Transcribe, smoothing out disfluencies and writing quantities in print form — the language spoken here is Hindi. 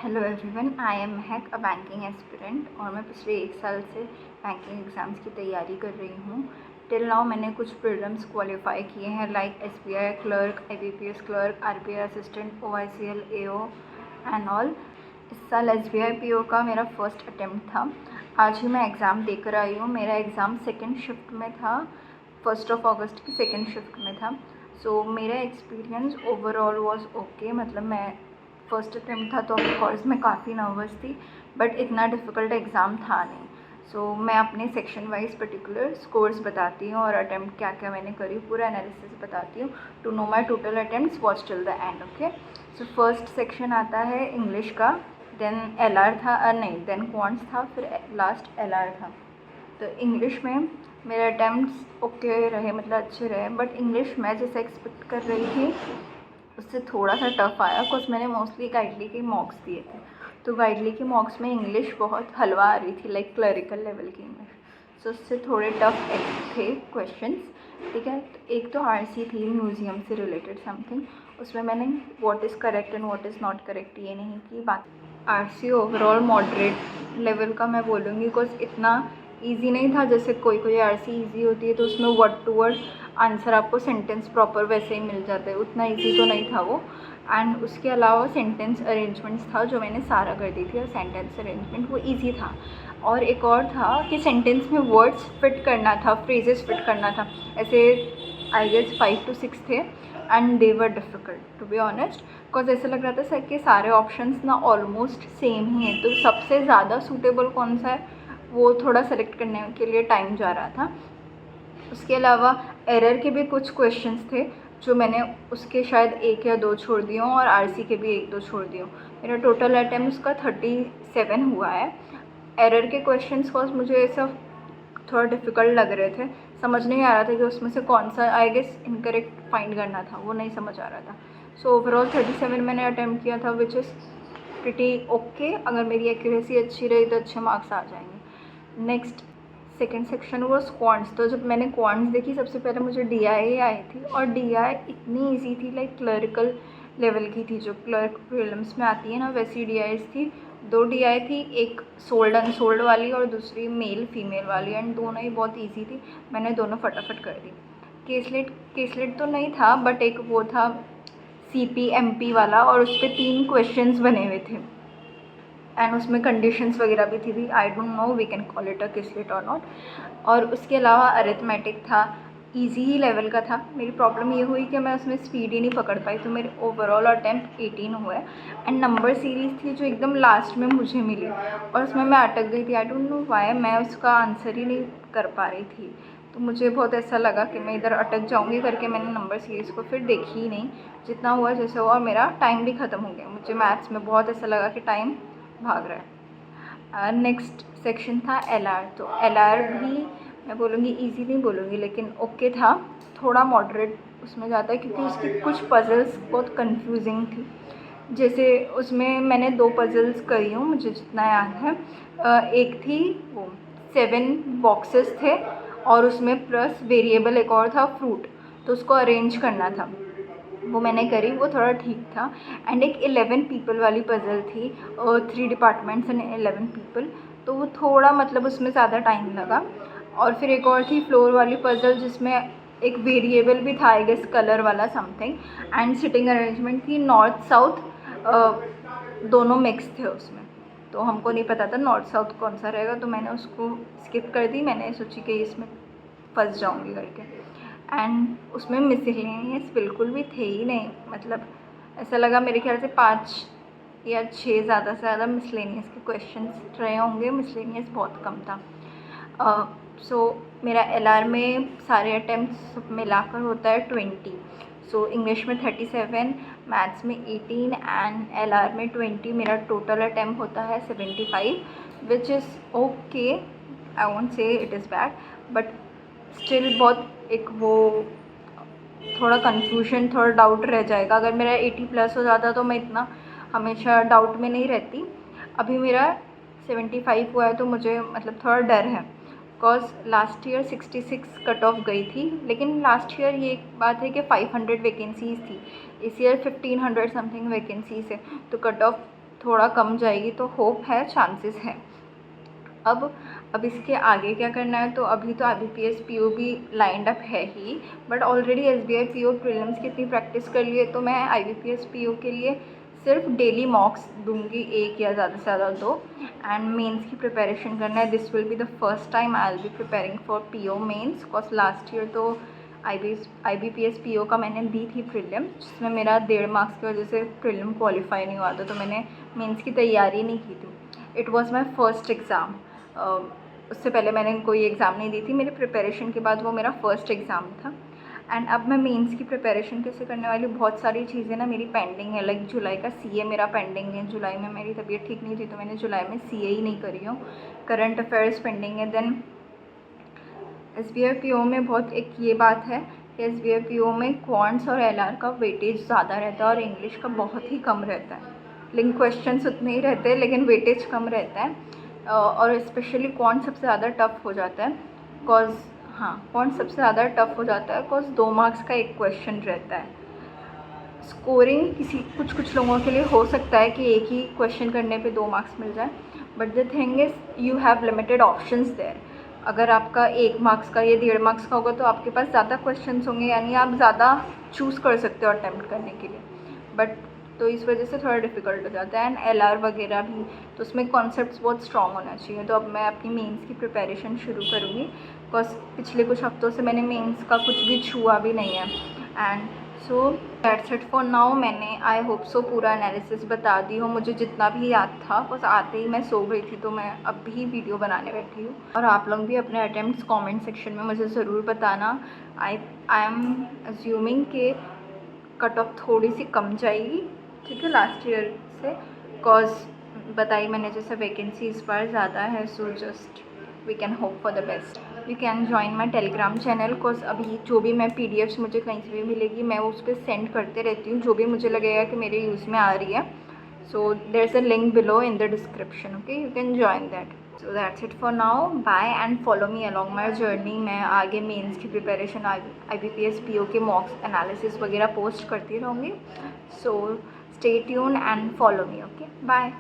Hello everyone, I am Mahak, a banking aspirant और मैं पिछले 1 साल से बैंकिंग एग्ज़ाम्स की तैयारी कर रही हूँ। टिल नाउ मैंने कुछ प्रीलिम्स क्वालिफाई किए हैं like SBI clerk, IBPS clerk, RBI assistant, OICL AO and all. इस साल एसबीआई पीओ का मेरा फर्स्ट अटेम्प्ट था। आज ही मैं एग्ज़ाम देकर आई हूँ। मेरा एग्ज़ाम सेकेंड शिफ्ट में था, 1 अगस्त की सेकेंड शिफ्ट में था। सो मेरा एक्सपीरियंस ओवरऑल वॉज ओके। मतलब मैं फर्स्ट अटैम्प्ट था तो ऑफकोर्स मैं काफ़ी नर्वस थी, बट इतना डिफ़िकल्ट एग्ज़ाम था नहीं। सो मैं अपने सेक्शन वाइज पर्टिकुलर स्कोर्स बताती हूँ और अटैम्प्ट क्या क्या मैंने करी, पूरा एनालिसिस बताती हूँ। To know my total attempts watch till the end. Okay, so first section आता है इंग्लिश का, देन एलआर था, नहीं देन क्वांट्स था, फिर लास्ट एलआर था। तो इंग्लिश में मेरे अटैम्प्ट्स ओके रहे, मतलब अच्छे रहे, बट इंग्लिश मैं जैसे एक्सपेक्ट कर रही थी उससे थोड़ा सा टफ़ आया, बिकॉज मैंने मोस्टली गाइडली के मॉक्स दिए थे। तो गाइडली के मॉक्स में इंग्लिश बहुत हलवा आ रही थी, लाइक क्लरिकल लेवल की इंग्लिश। सो उससे थोड़े टफ थे क्वेश्चंस। ठीक है, तो एक तो आरसी थी, म्यूज़ियम से रिलेटेड समथिंग। उसमें मैंने what is correct and what is not correct ये नहीं की। बाकी आरसी ओवरऑल मॉडरेट लेवल का मैं बोलूँगी, बिकॉज इतना ईजी नहीं था। जैसे कोई कोई आरसी ईजी होती है तो उसमें वर्ड टू वर्ड आंसर आपको सेंटेंस प्रॉपर वैसे ही मिल जाता है, उतना इजी तो नहीं था वो। एंड उसके अलावा सेंटेंस अरेंजमेंट्स था जो मैंने सारा कर दी थी, और सेंटेंस अरेंजमेंट वो इजी था। और एक और था कि सेंटेंस में वर्ड्स फिट करना था, फ्रेजेस फिट करना था। ऐसे आई गेस 5 to 6 थे and they were difficult to be honest, because ऐसा लग रहा था सर कि सारे ऑप्शंस ना ऑलमोस्ट सेम ही हैं, तो सबसे ज़्यादा सूटेबल कौन सा है वो थोड़ा सेलेक्ट करने के लिए टाइम जा रहा था। उसके अलावा एरर के भी कुछ क्वेश्चंस थे जो मैंने उसके शायद 1 या 2 छोड़ दिए हों, और आरसी के भी 1-2 छोड़ दिए हों। मेरा टोटल अटैम्प्ट उसका 37 हुआ है। एरर के क्वेश्चंस कॉज मुझे ऐसा थोड़ा डिफ़िकल्ट लग रहे थे, समझ नहीं आ रहा था कि उसमें से कौन सा आई गेस इनकरेक्ट फाइंड करना था, वो नहीं समझ आ रहा था। सो ओवरऑल 37 मैंने अटैम्प्ट किया था, विच इज़ प्रिटी ओके। अगर मेरी एक्यूरेसी अच्छी रही तो अच्छे मार्क्स आ जाएंगे। नेक्स्ट सेकेंड सेक्शन वो क्वांट्स। तो जब मैंने क्वांट्स देखी सबसे पहले मुझे डीआई आई थी, और डीआई इतनी इजी थी, लाइक क्लरिकल लेवल की थी, जो क्लर्क प्रीलिम्स में आती है ना वैसी डीआई थी। 2 डीआई थी, एक सोल्ड अनसोल्ड वाली और दूसरी मेल फीमेल वाली, एंड दोनों ही बहुत ईजी थी। मैंने दोनों फटाफट कर दी। केसलेट तो नहीं था, बट एक वो था सीपीएमपी वाला, और उस पर 3 क्वेश्चंस बने हुए थे एंड उसमें कंडीशंस वगैरह भी थी। I don't know we can call it a kislet or not. और उसके अलावा अरिथमेटिक था, इजी ही लेवल का था। मेरी प्रॉब्लम ये हुई कि मैं उसमें स्पीड ही नहीं पकड़ पाई, तो मेरे ओवरऑल अटैम्प्ट 18 हुए। एंड नंबर सीरीज़ थी जो एकदम लास्ट में मुझे मिली, और उसमें मैं अटक गई थी। आई डोंट नो वाई, मैं उसका आंसर ही नहीं कर पा रही थी। तो मुझे बहुत ऐसा लगा कि मैं इधर अटक जाऊंगी करके मैंने नंबर सीरीज़ को फिर देखी ही नहीं। जितना हुआ जैसे हुआ, और मेरा टाइम भी ख़त्म हो गया। मुझे मैथ्स में बहुत ऐसा लगा कि टाइम भाग रहा है। नेक्स्ट सेक्शन था एलआर। तो एलआर भी मैं बोलूँगी इजी नहीं बोलूँगी, लेकिन ओके था, थोड़ा मॉडरेट उसमें जाता है, क्योंकि उसकी कुछ पजल्स बहुत कंफ्यूजिंग थी। जैसे उसमें मैंने 2 पजल्स करी हूँ मुझे जितना याद है। एक थी वो 7 बॉक्सेस थे, और उसमें प्लस वेरिएबल एक और था फ्रूट, तो उसको अरेंज करना था, वो मैंने करी, वो थोड़ा ठीक था। एंड एक 11 पीपल वाली पज़ल थी, 3 डिपार्टमेंट्स एंड 11 पीपल, तो वो थोड़ा मतलब उसमें ज़्यादा टाइम लगा। और फिर एक और थी फ्लोर वाली पज़ल जिसमें एक वेरिएबल भी था, आई गेस कलर वाला समथिंग, एंड सिटिंग अरेंजमेंट थी नॉर्थ साउथ, दोनों मिक्स थे उसमें। तो हमको नहीं पता था नॉर्थ साउथ कौन सा रहेगा, तो मैंने उसको स्किप कर दी। मैंने सोची कि इसमें फंस जाऊंगी करके। एंड उसमें मिसलेनियस बिल्कुल भी थे ही नहीं, मतलब ऐसा लगा मेरे ख्याल से 5 या 6 ज़्यादा से ज़्यादा मिसलेनियस के क्वेश्चंस रहे होंगे, मिसलेनियस बहुत कम था। सो मेरा एलआर में सारे अटैम्प्ट्स मिलाकर होता है 20। सो इंग्लिश में 37, मैथ्स में 18 एंड एलआर में 20। मेरा टोटल अटैम्प्ट होता है 75, which is okay. I won't say it is bad, but still बहुत एक वो थोड़ा कन्फ्यूजन, थोड़ा डाउट रह जाएगा। अगर मेरा 80+ हो जाता तो मैं इतना हमेशा डाउट में नहीं रहती। अभी मेरा 75 हुआ है, तो मुझे मतलब थोड़ा डर है, because last year 66 cut off गई थी। लेकिन लास्ट ईयर ये एक बात है कि 500 वैकेंसीज़ थी, इस ईयर 1500 समथिंग वैकेंसीज़ है, तो कट ऑफ थोड़ा कम जाएगी, तो होप है, चांसेस है। अब इसके आगे क्या करना है, तो अभी तो IBPS PO भी लाइंड अप है ही, but already SBI PO prelims की इतनी प्रैक्टिस कर ली है, तो मैं IBPS PO के लिए सिर्फ डेली मॉक्स दूंगी, 1 या ज़्यादा से ज़्यादा 2, एंड मेंस की प्रिपरेशन करना है। This will be the first time I will be preparing for PO mains, because last year तो IBPS PO का मैंने दी थी प्रीलिम, जिसमें मेरा 1.5 मार्क्स की वजह से प्रीलिम क्वालिफाई नहीं हुआ था, तो मैंने मेंस की तैयारी नहीं की थी। It was my first exam. उससे पहले मैंने कोई एग्ज़ाम नहीं दी थी, मेरे प्रिपरेशन के बाद वो मेरा फ़र्स्ट एग्ज़ाम था। एंड अब मैं मेंस की प्रिपरेशन कैसे करने वाली हूँ, बहुत सारी चीज़ें ना मेरी पेंडिंग है, लाइक जुलाई का CA मेरा पेंडिंग है। जुलाई में मेरी तबीयत ठीक नहीं थी, तो मैंने जुलाई में CA ही नहीं करी हूँ। करंट अफेयर्स पेंडिंग है। देन SBI PO में बहुत एक ये बात है कि SBI PO में क्वांट्स और LR का वेटेज ज़्यादा रहता है और इंग्लिश का बहुत ही कम रहता है। लिंक क्वेश्चंस उतने ही रहते हैं, लेकिन वेटेज कम रहता है। और स्पेशली क्वांट सबसे ज़्यादा टफ हो जाता है, बिकॉज क्वांट सबसे ज़्यादा टफ हो जाता है बिकॉज 2 मार्क्स का एक क्वेश्चन रहता है। स्कोरिंग कुछ लोगों के लिए हो सकता है कि एक ही क्वेश्चन करने पे 2 मार्क्स मिल जाए, but the thing is you have limited options there. अगर आपका 1 मार्क्स का या 1.5 मार्क्स का होगा, तो आपके पास ज़्यादा क्वेश्चंस होंगे, यानी आप ज़्यादा चूज़ कर सकते हो अटैम्प्ट करने के लिए, बट तो इस वजह से थोड़ा डिफ़िकल्ट हो जाता है। एंड LR वगैरह भी, तो उसमें कॉन्सेप्ट्स बहुत स्ट्रॉन्ग होना चाहिए। तो अब मैं अपनी मेंस की प्रिपरेशन शुरू करूँगी, बिकॉज पिछले कुछ हफ्तों से मैंने मेंस का कुछ भी छुआ भी नहीं है। And so that's it for now. मैंने आई होप सो पूरा एनालिसिस बता दी हो, मुझे जितना भी याद था, बस आते ही मैं सो गई थी, तो मैं अब भी वीडियो बनाने बैठी हूँ। और आप लोग भी अपने अटैम्प्ट्स कमेंट सेक्शन में मुझे ज़रूर बताना। आई एम अज्यूमिंग कि कट ऑफ थोड़ी सी कम जाएगी, ठीक है, लास्ट ईयर से, बिकॉज बताई मैंने जैसे वैकेंसी इस बार ज़्यादा है, so just we can hope for the best. You can join my Telegram channel, because अभी जो भी मैं PDFs मुझे कहीं से भी मिलेगी, मैं उस पर सेंड करते रहती हूँ, जो भी मुझे लगेगा कि मेरे यूज़ में आ रही है। So there is a link below in the description, okay, you can join that. So that's it for now, bye and follow me along my journey. मैं आगे मेंस की प्रिपरेशन, IBPS PO के मॉक्स एनालिसिस वगैरह पोस्ट करती रहूँगी। So stay tune and follow me, okay, bye.